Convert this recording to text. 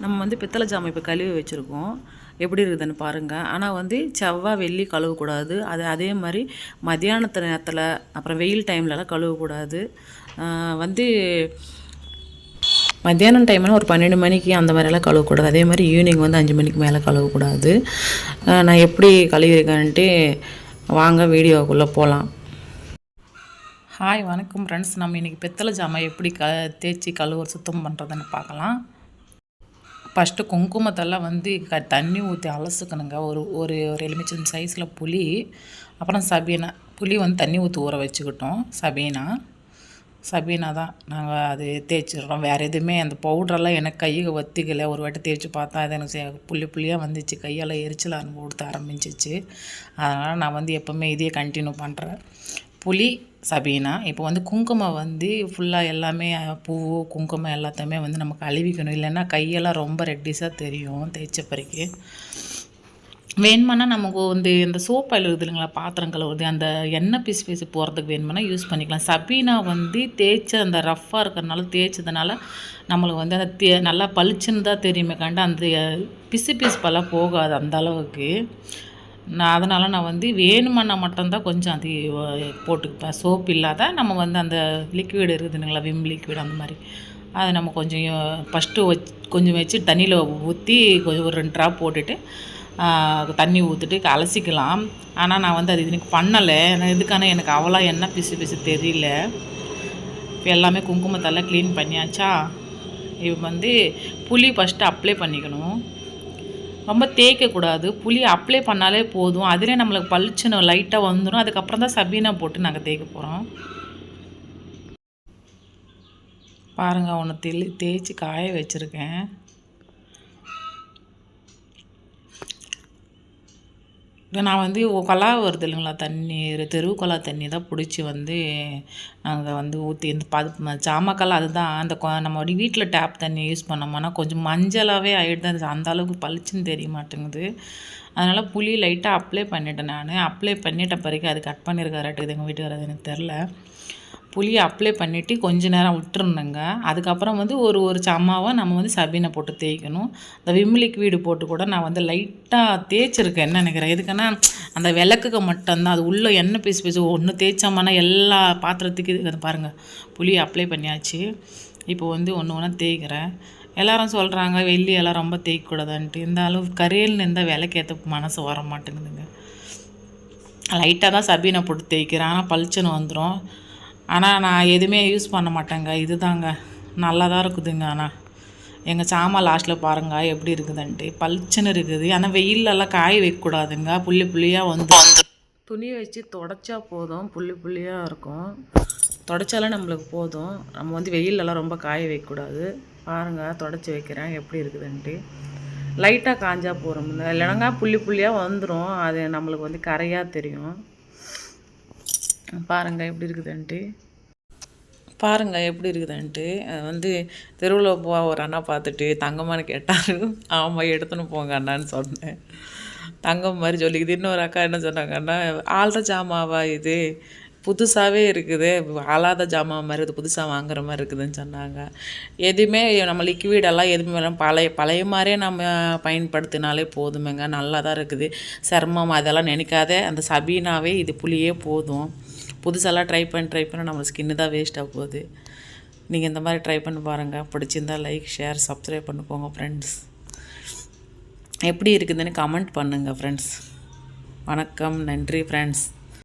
நம்ம வந்து பித்தளை ஜாமான் இப்போ கழுவி வச்சுருக்கோம். எப்படி இருக்குதுன்னு பாருங்கள். ஆனால் வந்து செவ்வாய் வெள்ளி கழுவக்கூடாது. அதே மாதிரி மத்தியானத்து நேரத்தில் அப்புறம் வெயில் டைம்லலாம் கழுவக்கூடாது. வந்து மத்தியானம் டைம்னா ஒரு 12 மணிக்கு அந்த மாதிரிலாம் கழுவக்கூடாது. அதே மாதிரி ஈவினிங் வந்து 5 மணிக்கு மேலே கழுவக்கூடாது. நான் எப்படி கழுவிருக்கேன்ட்டு வாங்க வீடியோக்குள்ளே போகலாம். ஹாய் வணக்கம் ஃப்ரெண்ட்ஸ். நம்ம இன்றைக்கி பித்தளை ஜாமான் எப்படி தேய்ச்சி சுத்தம் பண்ணுறதுன்னு பார்க்கலாம். ஃபஸ்ட்டு குங்குமத்தெல்லாம் வந்து தண்ணி ஊற்றி அலசுக்கணுங்க. ஒரு எலுமிச்சம் சைஸில் புளி, அப்புறம் சபீனா. புளி வந்து தண்ணி ஊற்றி ஊற வச்சுக்கிட்டோம். சபீனா தான் நாங்கள் அது தேய்ச்சிடுறோம். வேறு எதுவுமே அந்த பவுட்ரெல்லாம் எனக்கு கையை ஒத்திக்கலை. ஒரு வாட்டி தேய்ச்சி பார்த்தா அது எனக்கு புள்ளியாக வந்துச்சு. கையெல்லாம் எரிச்சல் கொடுத்த ஆரம்பிச்சிச்சு. அதனால் நான் வந்து எப்போவுமே இதையே கண்டினியூ பண்ணுறேன். புளி, சபீனா. இப்போ வந்து குங்குமம் வந்து ஃபுல்லாக எல்லாமே பூ குங்குமம் எல்லாத்தையுமே வந்து நம்ம கழுவிக்கணும். இல்லைன்னா கையெல்லாம் ரொம்ப ரெட்டிஸாக தெரியும் தேய்ச்ச பிறகு. வேணுமானா நமக்கு வந்து இந்த சோப் ஆயில் இருக்குது இல்லைங்களா, பாத்திரம் கழுவுறது, அந்த எண்ணெய் பீசு போகிறதுக்கு வேணுமானா யூஸ் பண்ணிக்கலாம். சபீனா வந்து தேய்ச்ச அந்த ரஃப்பாக இருக்கிறனால தேய்ச்சதுனால நம்மளுக்கு வந்து அந்த நல்லா பளிச்சுன்னு தான் தெரியுமே கண்டு அந்த பிசு பல்லாம் போகாது அந்த அளவுக்கு. அதனால் நான் வந்து வேணுமானா மட்டும்தான் கொஞ்சம் அது போட்டுப்பேன். சோப் இல்லாத நம்ம வந்து அந்த லிக்விட் இருக்குதுங்களா, விம் லிக்விட் அந்த மாதிரி அதை நம்ம கொஞ்சம் ஃபஸ்ட்டு கொஞ்சம் வச்சு தண்ணியில் ஊற்றி கொஞ்சம் ஒரு 2 ட்ராப் போட்டுட்டு தண்ணி ஊற்றிட்டு அலசிக்கலாம். ஆனால் நான் வந்து அது இதுக்கு பண்ணலை. இதுக்கான எனக்கு அவ்வளோ எண்ணெய் பிசு தெரியல. இப்போ எல்லாமே குங்குமத்தெல்லாம் க்ளீன் பண்ணியாச்சா. இப்போ வந்து புளி ஃபஸ்ட்டு அப்ளை பண்ணிக்கணும். ரொம்ப தேய்க்கக்கூடாது. புளி அப்ளை பண்ணாலே போதும். அதிலே நம்மளுக்கு பளிச்சுன்னு லைட்டாக வந்துடும். அதுக்கப்புறம் தான் சபீனா போட்டு நாங்கள் தேய்க்க போகிறோம். பாருங்கள், ஒன்று தேய்ச்சி காய வச்சுருக்கேன். நான் வந்து கொலா வருது இல்லைங்களா தண்ணீர், தெரு கொலா தண்ணி தான் பிடிச்சி வந்து நாங்கள் வந்து ஊற்றி இந்த ஜாமக்கெல்லாம் அதுதான் அந்த நம்ம வீட்டில் டேப் தண்ணி யூஸ் பண்ணோம்னா கொஞ்சம் மஞ்சளாகவே ஆகிடுது. அந்த அளவுக்கு பளிச்சுன்னு தெரிய மாட்டேங்குது. அதனால் புளி லைட்டாக அப்ளை பண்ணிவிட்டேன். நான் அப்ளை பண்ணிட்ட பிறகு அது கட் பண்ணியிருக்காராட்டுக்குது எங்கள் வீட்டுக்காரர், எனக்கு தெரில. புளியை அப்ளை பண்ணிவிட்டு கொஞ்ச நேரம் விட்டுருந்தேங்க. அதுக்கப்புறம் வந்து ஒரு சாமாவை நம்ம வந்து சபீனை போட்டு தேய்க்கணும். அந்த விம் லிக்விடு போட்டு கூட நான் வந்து லைட்டாக தேய்ச்சிருக்கேன். என்ன நினைக்கிறேன் எதுக்குன்னா அந்த விளக்குக்கு மட்டும்தான். அது உள்ளே எண்ணெய் பீசு ஒன்று தேய்ச்சாமன்னா எல்லா பாத்திரத்துக்கு இது பாருங்கள். புளியை அப்ளை பண்ணியாச்சு. இப்போ வந்து ஒன்று தேய்க்கிறேன். எல்லோரும் சொல்கிறாங்க வெள்ளி எல்லாம் ரொம்ப தேய்க்கக்கூடாதான்ட்டு. இந்த அளவு கரையல்னு இருந்தால் விளக்கேற்ற மனசு வர மாட்டேங்குதுங்க. லைட்டாக தான் சபீனை போட்டு தேய்க்கிறேன். ஆனால் பளிச்சுன்னு வந்துடும். ஆனால் நான் எதுவுமே யூஸ் பண்ண மாட்டேங்க. இது தாங்க நல்லா தான் இருக்குதுங்க. ஆனால் எங்கள் சாமான் லாஸ்ட்டில் பாருங்கள் எப்படி இருக்குதுன்ட்டு பளிச்சுன்னு இருக்குது. ஆனால் வெயிலெல்லாம் காய வைக்கக்கூடாதுங்க. புள்ளியாக வந்து துணி வச்சு தொடச்சா போதும். புள்ளியாக இருக்கும். தொடச்சாலே நம்மளுக்கு போதும். நம்ம வந்து வெயிலெல்லாம் ரொம்ப காய வைக்கக்கூடாது. பாருங்கள், தொடச்சி வைக்கிறேன் எப்படி இருக்குதுன்ட்டு. லைட்டாக காஞ்சா போகிறோம். இல்லைனாங்க புள்ளியாக வந்துடும். அது நம்மளுக்கு வந்து கரையாக தெரியும். பாருங்கள் எப்படி இருக்குதுன்ட்டு. வந்து தெருவில் ஒரு அண்ணா பார்த்துட்டு தங்கம்மான்னு கேட்டார். ஆமாம், எடுத்துன்னு போங்க அண்ணான்னு சொன்னேன். தங்கம் மாதிரி சொல்லிக்குது. இன்னொரு அக்கா என்ன சொன்னாங்கன்னா, ஆள்ற ஜாமாவா இது, புதுசாகவே இருக்குது, ஆளாத ஜாமான் மாதிரி இது, புதுசாக வாங்குற மாதிரி இருக்குதுன்னு சொன்னாங்க. எதுவுமே நம்ம லிக்விடெல்லாம் எதுவுமே பழைய மாதிரியே நம்ம பயன்படுத்தினாலே போதுமேங்க. நல்லா தான் இருக்குது. சர்மம் அதெல்லாம் நினைக்காத அந்த சபீனாவே இது புளியே போதும். புதுசெல்லாம் ட்ரை பண்ண நம்ம ஸ்கின்னு தான் வேஸ்ட்டாக போகுது. நீங்கள் இந்த மாதிரி ட்ரை பண்ணி பாருங்கள். பிடிச்சிருந்தால் லைக், ஷேர், சப்ஸ்கிரைப் பண்ணிக்கோங்க ஃப்ரெண்ட்ஸ். எப்படி இருக்குதுன்னு கமெண்ட் பண்ணுங்கள் ஃப்ரெண்ட்ஸ். வணக்கம், நன்றி ஃப்ரெண்ட்ஸ்.